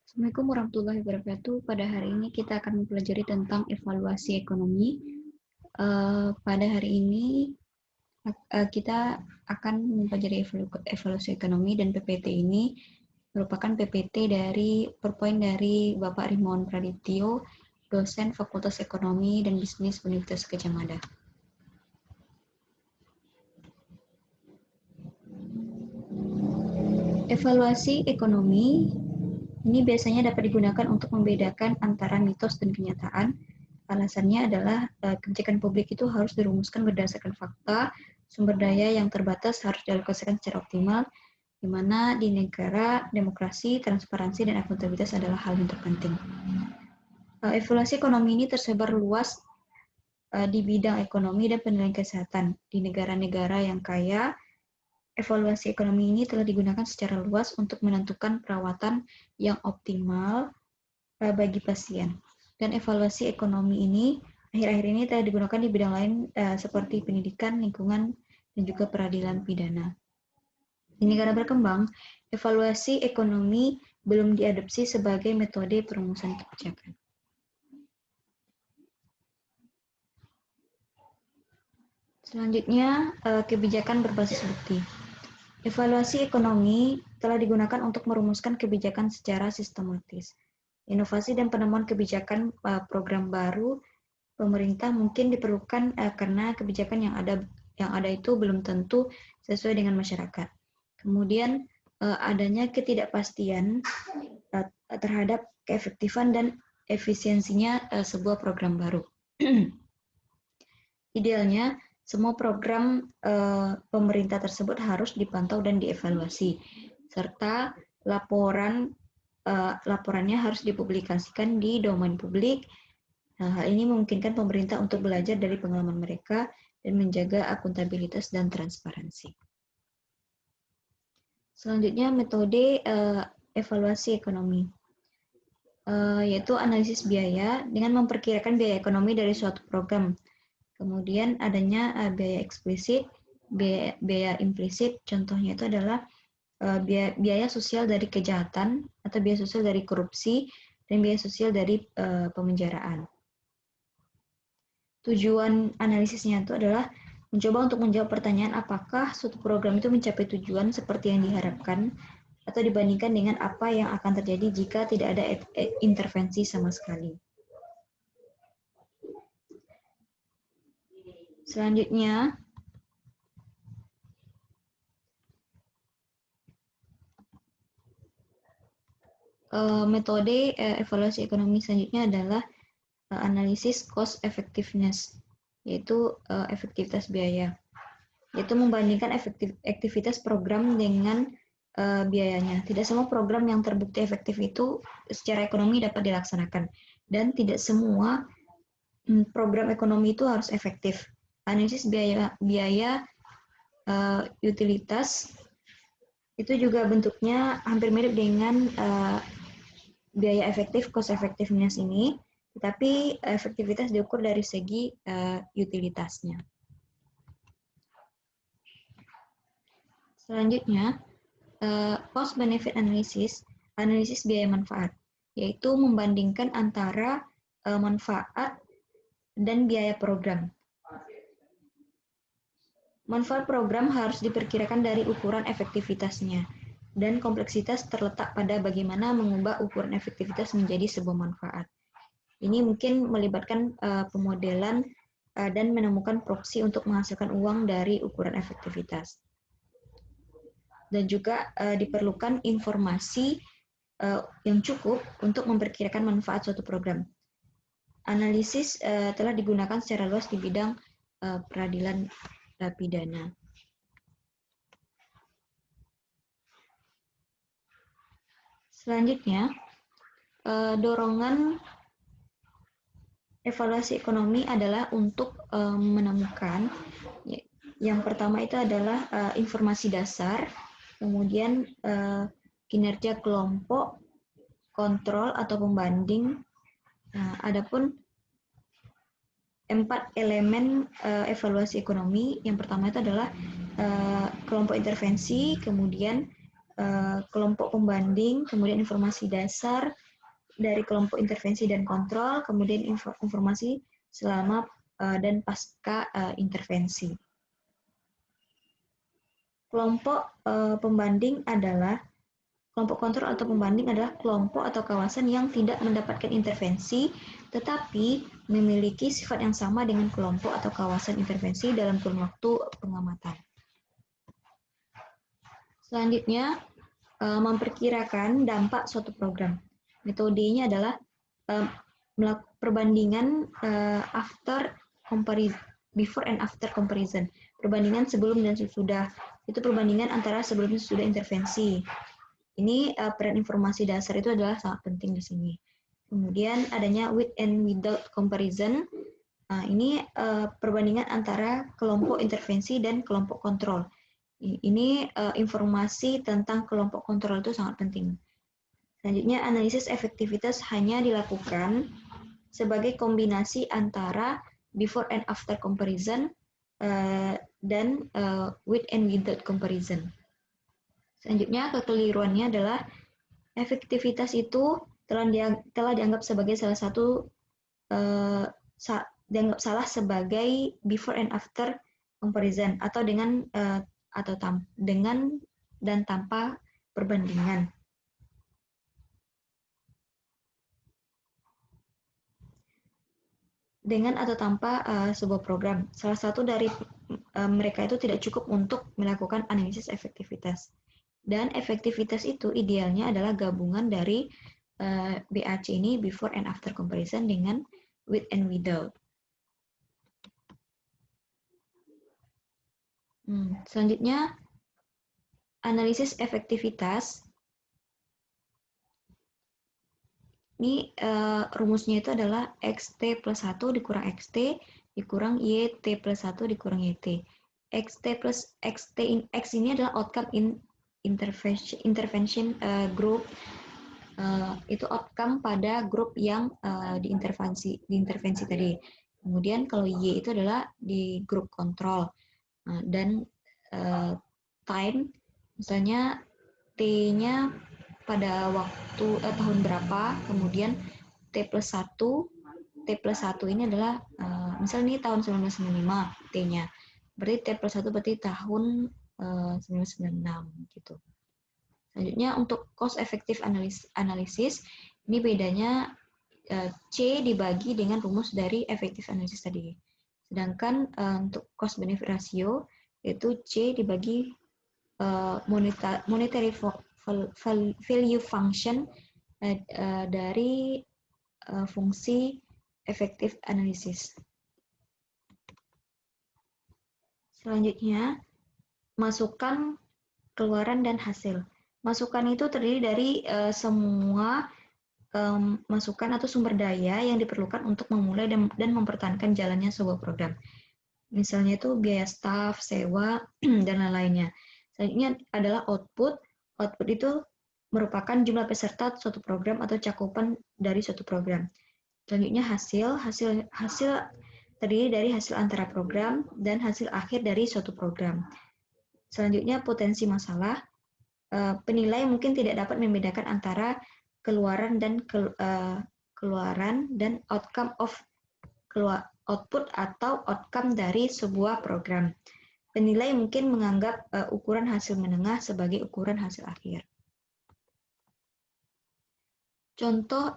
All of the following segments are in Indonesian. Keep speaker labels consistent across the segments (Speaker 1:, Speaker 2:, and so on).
Speaker 1: Assalamualaikum warahmatullahi wabarakatuh. Pada hari ini kita akan mempelajari tentang evaluasi ekonomi. Pada hari ini kita akan mempelajari evaluasi ekonomi, dan PPT ini merupakan PPT dari PowerPoint dari Bapak Rimon Pradityo, dosen Fakultas Ekonomi dan Bisnis Universitas Gadjah Mada. Evaluasi ekonomi ini biasanya dapat digunakan untuk membedakan antara mitos dan kenyataan. Alasannya adalah kebijakan publik itu harus dirumuskan berdasarkan fakta, sumber daya yang terbatas harus dialokasikan secara optimal, di mana di negara demokrasi, transparansi, dan akuntabilitas adalah hal yang terpenting. Evaluasi ekonomi ini tersebar luas di bidang ekonomi dan penilaian kesehatan. Di negara-negara yang kaya, evaluasi ekonomi ini telah digunakan secara luas untuk menentukan perawatan yang optimal bagi pasien. Dan evaluasi ekonomi ini akhir-akhir ini telah digunakan di bidang lain seperti pendidikan, lingkungan, dan juga peradilan pidana. Di negara berkembang, evaluasi ekonomi belum diadopsi sebagai metode perumusan kebijakan. Selanjutnya, kebijakan berbasis bukti. Evaluasi ekonomi telah digunakan untuk merumuskan kebijakan secara sistematis. Inovasi dan penemuan kebijakan program baru pemerintah mungkin diperlukan karena kebijakan yang ada itu belum tentu sesuai dengan masyarakat. Kemudian adanya ketidakpastian terhadap keefektifan dan efisiensinya sebuah program baru. Idealnya, semua program pemerintah tersebut harus dipantau dan dievaluasi, serta laporannya harus dipublikasikan di domain publik. Hal ini memungkinkan pemerintah untuk belajar dari pengalaman mereka dan menjaga akuntabilitas dan transparansi. Selanjutnya, metode evaluasi ekonomi, yaitu analisis biaya dengan memperkirakan biaya ekonomi dari suatu program. Kemudian adanya biaya eksplisit, biaya implisit. Contohnya itu adalah biaya sosial dari kejahatan atau biaya sosial dari korupsi dan biaya sosial dari pemenjaraan. Tujuan analisisnya itu adalah mencoba untuk menjawab pertanyaan apakah suatu program itu mencapai tujuan seperti yang diharapkan atau dibandingkan dengan apa yang akan terjadi jika tidak ada intervensi sama sekali. Selanjutnya, metode evaluasi ekonomi selanjutnya adalah analisis cost effectiveness, yaitu efektivitas biaya, yaitu membandingkan aktivitas program dengan biayanya. Tidak semua program yang terbukti efektif itu secara ekonomi dapat dilaksanakan, dan tidak semua program ekonomi itu harus efektif. Analisis biaya utilitas itu juga bentuknya hampir mirip dengan biaya efektif, cost effectiveness ini, tetapi efektivitas diukur dari segi utilitasnya. Selanjutnya, cost benefit analysis, analisis biaya manfaat, yaitu membandingkan antara manfaat dan biaya program. Manfaat program harus diperkirakan dari ukuran efektivitasnya, dan kompleksitas terletak pada bagaimana mengubah ukuran efektivitas menjadi sebuah manfaat. Ini mungkin melibatkan pemodelan dan menemukan proksi untuk menghasilkan uang dari ukuran efektivitas. Dan juga diperlukan informasi yang cukup untuk memperkirakan manfaat suatu program. Analisis telah digunakan secara luas di bidang peradilan pidana. Selanjutnya, dorongan evaluasi ekonomi adalah untuk menemukan, yang pertama itu adalah informasi dasar, kemudian kinerja kelompok, kontrol atau pembanding. Adapun 4 elemen evaluasi ekonomi, yang pertama itu adalah kelompok intervensi, kemudian kelompok pembanding, kemudian informasi dasar dari kelompok intervensi dan kontrol, kemudian informasi selama dan pasca intervensi. Kelompok pembanding adalah kelompok kontrol atau pembanding adalah kelompok atau kawasan yang tidak mendapatkan intervensi, tetapi memiliki sifat yang sama dengan kelompok atau kawasan intervensi dalam kurun waktu pengamatan. Selanjutnya, memperkirakan dampak suatu program. Metodenya adalah perbandingan before and after comparison. Perbandingan sebelum dan sesudah. Itu perbandingan antara sebelum dan sesudah intervensi. Ini peran informasi dasar itu adalah sangat penting di sini. Kemudian adanya with and without comparison. Ini perbandingan antara kelompok intervensi dan kelompok kontrol. Ini informasi tentang kelompok kontrol itu sangat penting. Selanjutnya, analisis efektivitas hanya dilakukan sebagai kombinasi antara before and after comparison dan with and without comparison. Selanjutnya, kekeliruannya adalah efektivitas itu telah dianggap sebagai salah satu dianggap salah sebagai before and after comparison atau dengan dan tanpa perbandingan. Dengan atau tanpa sebuah program. Salah satu dari mereka itu tidak cukup untuk melakukan analisis efektivitas. Dan efektivitas itu idealnya adalah gabungan dari BAC ini, before and after comparison, dengan with and without. Selanjutnya, analisis efektivitas. Ini rumusnya itu adalah XT plus 1 dikurang XT dikurang YT plus 1 dikurang YT. XT plus XT X ini adalah outcome intervention group. Itu outcome pada grup yang diintervensi tadi. Kemudian kalau Y itu adalah di grup kontrol. Dan time, misalnya T-nya pada waktu tahun berapa, kemudian T plus 1 ini adalah misalnya ini tahun 1995 T-nya. Berarti T plus 1 berarti tahun 1996 gitu. Selanjutnya untuk cost effective analisis, ini bedanya C dibagi dengan rumus dari effective analysis tadi. Sedangkan untuk cost benefit ratio, yaitu C dibagi monetary value function dari fungsi effective analysis. Selanjutnya, masukan, keluaran, dan hasil. Masukan itu terdiri dari semua masukan atau sumber daya yang diperlukan untuk memulai dan mempertahankan jalannya sebuah program. Misalnya itu biaya staf, sewa, dan lain-lainnya. Selanjutnya adalah output. Output itu merupakan jumlah peserta suatu program atau cakupan dari suatu program. Selanjutnya hasil terdiri dari hasil antara program dan hasil akhir dari suatu program. Selanjutnya potensi masalah. Penilai mungkin tidak dapat membedakan antara keluaran dan outcome of output atau outcome dari sebuah program. Penilai mungkin menganggap ukuran hasil menengah sebagai ukuran hasil akhir. Contoh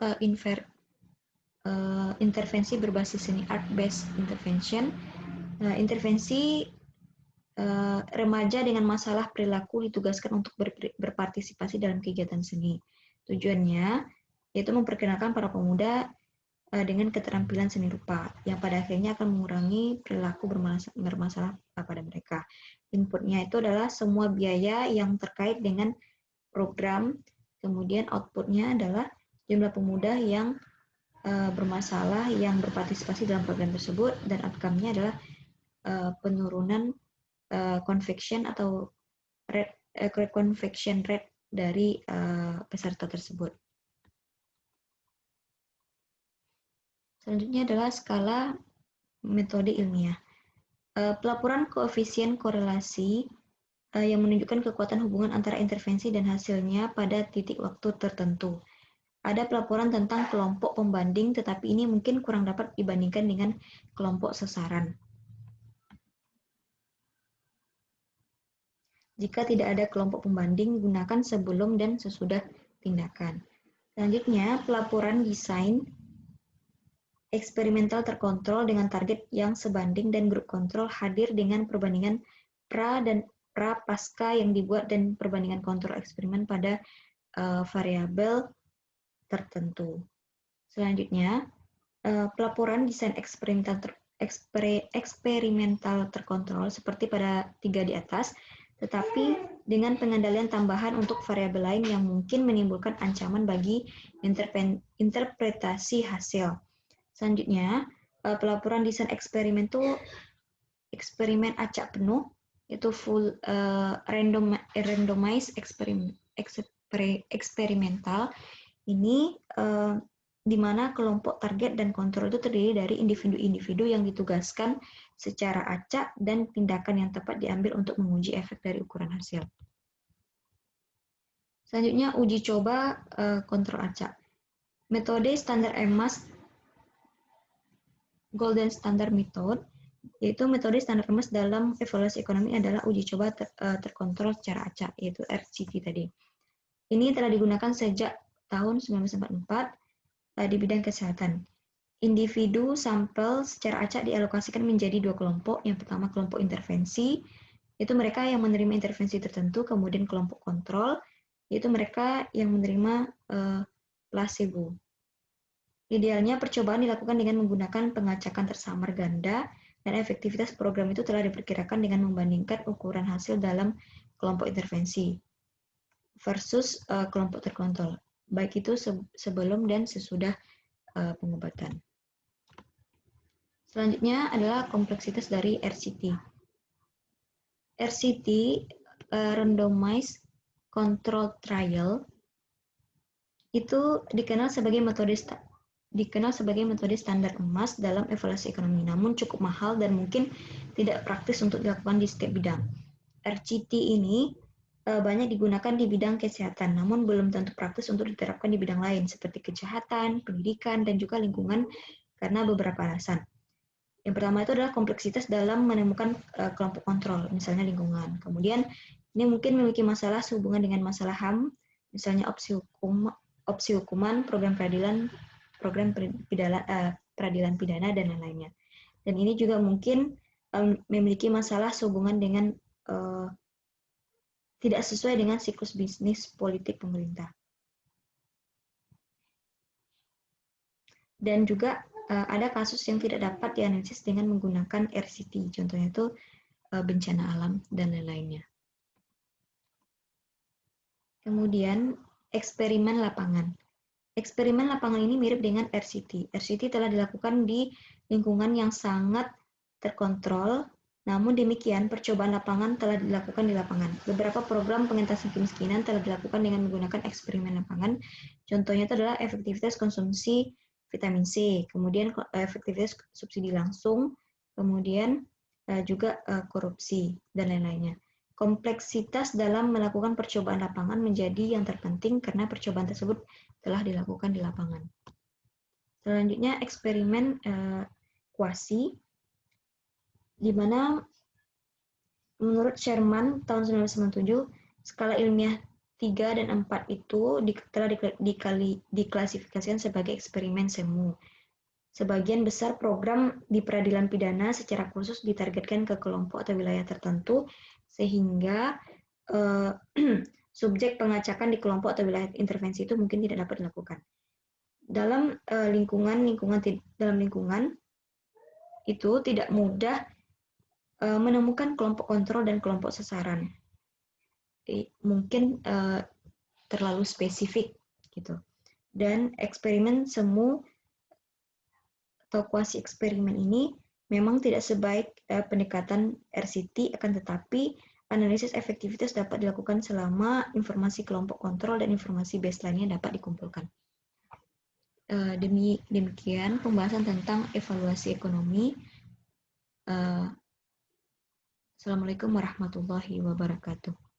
Speaker 1: intervensi berbasis seni, art-based intervention. Intervensi remaja dengan masalah perilaku ditugaskan untuk berpartisipasi dalam kegiatan seni. Tujuannya yaitu memperkenalkan para pemuda dengan keterampilan seni rupa yang pada akhirnya akan mengurangi perilaku bermasalah pada mereka. Inputnya itu adalah semua biaya yang terkait dengan program, kemudian outputnya adalah jumlah pemuda yang bermasalah yang berpartisipasi dalam program tersebut, dan outcome-nya adalah penurunan conviction atau conviction rate dari peserta tersebut. Selanjutnya adalah skala metode ilmiah. Pelaporan koefisien korelasi yang menunjukkan kekuatan hubungan antara intervensi dan hasilnya pada titik waktu tertentu. Ada pelaporan tentang kelompok pembanding, tetapi ini mungkin kurang dapat dibandingkan dengan kelompok sasaran. Jika tidak ada kelompok pembanding, gunakan sebelum dan sesudah tindakan. Selanjutnya, pelaporan desain eksperimental terkontrol dengan target yang sebanding dan grup kontrol hadir dengan perbandingan pra dan pra-pasca yang dibuat dan perbandingan kontrol eksperimen pada variabel tertentu. Selanjutnya, pelaporan desain eksperimental terkontrol seperti pada 3 di atas, tetapi dengan pengendalian tambahan untuk variabel lain yang mungkin menimbulkan ancaman bagi interpretasi hasil. Selanjutnya, pelaporan desain eksperimen itu eksperimen acak penuh, yaitu full randomized eksperimental. Ini di mana kelompok target dan kontrol itu terdiri dari individu-individu yang ditugaskan secara acak dan tindakan yang tepat diambil untuk menguji efek dari ukuran hasil. Selanjutnya, uji coba kontrol acak. Metode standar EMAS Golden Standard Method, yaitu metode standar EMAS dalam evaluasi ekonomi adalah uji coba terkontrol secara acak, yaitu RCT tadi. Ini telah digunakan sejak tahun 1944 di bidang kesehatan. Individu sampel secara acak dialokasikan menjadi 2 kelompok. Yang pertama kelompok intervensi, yaitu mereka yang menerima intervensi tertentu, kemudian kelompok kontrol, yaitu mereka yang menerima placebo. Idealnya percobaan dilakukan dengan menggunakan pengacakan tersamar ganda dan efektivitas program itu telah diperkirakan dengan membandingkan ukuran hasil dalam kelompok intervensi versus kelompok terkontrol, baik itu sebelum dan sesudah pengobatan. Selanjutnya adalah kompleksitas dari RCT. RCT, Randomized Control Trial, itu dikenal sebagai metode standar emas dalam evaluasi ekonomi, namun cukup mahal dan mungkin tidak praktis untuk dilakukan di setiap bidang. RCT ini banyak digunakan di bidang kesehatan, namun belum tentu praktis untuk diterapkan di bidang lain seperti kesehatan, pendidikan, dan juga lingkungan karena beberapa alasan. Yang pertama itu adalah kompleksitas dalam menemukan kelompok kontrol, misalnya lingkungan. Kemudian ini mungkin memiliki masalah sehubungan dengan masalah HAM, misalnya opsi hukuman, program peradilan pidana, dan lain-lainnya. Dan ini juga mungkin memiliki masalah sehubungan dengan tidak sesuai dengan siklus bisnis politik pemerintah. Dan juga ada kasus yang tidak dapat dianalisis dengan menggunakan RCT, contohnya itu bencana alam dan lain-lainnya. Kemudian eksperimen lapangan. Eksperimen lapangan ini mirip dengan RCT. RCT telah dilakukan di lingkungan yang sangat terkontrol, namun demikian percobaan lapangan telah dilakukan di lapangan. Beberapa program pengentasan kemiskinan telah dilakukan dengan menggunakan eksperimen lapangan. Contohnya itu adalah efektivitas konsumsi vitamin C, kemudian efektivitas subsidi langsung, kemudian juga korupsi, dan lain-lainnya. Kompleksitas dalam melakukan percobaan lapangan menjadi yang terpenting karena percobaan tersebut telah dilakukan di lapangan. Selanjutnya eksperimen kuasi, di mana menurut Sherman tahun 1997 skala ilmiah 3 dan 4 itu telah diklasifikasikan sebagai eksperimen semu. Sebagian besar program di peradilan pidana secara khusus ditargetkan ke kelompok atau wilayah tertentu sehingga subjek pengacakan di kelompok atau wilayah intervensi itu mungkin tidak dapat dilakukan. Dalam lingkungan itu tidak mudah menemukan kelompok kontrol dan kelompok sasaran. Mungkin terlalu spesifik gitu. Dan eksperimen semu atau kuasi eksperimen ini memang tidak sebaik pendekatan RCT, akan tetapi analisis efektivitas dapat dilakukan selama informasi kelompok kontrol dan informasi baseline-nya dapat dikumpulkan. Demikian pembahasan tentang evaluasi ekonomi. Assalamualaikum warahmatullahi wabarakatuh.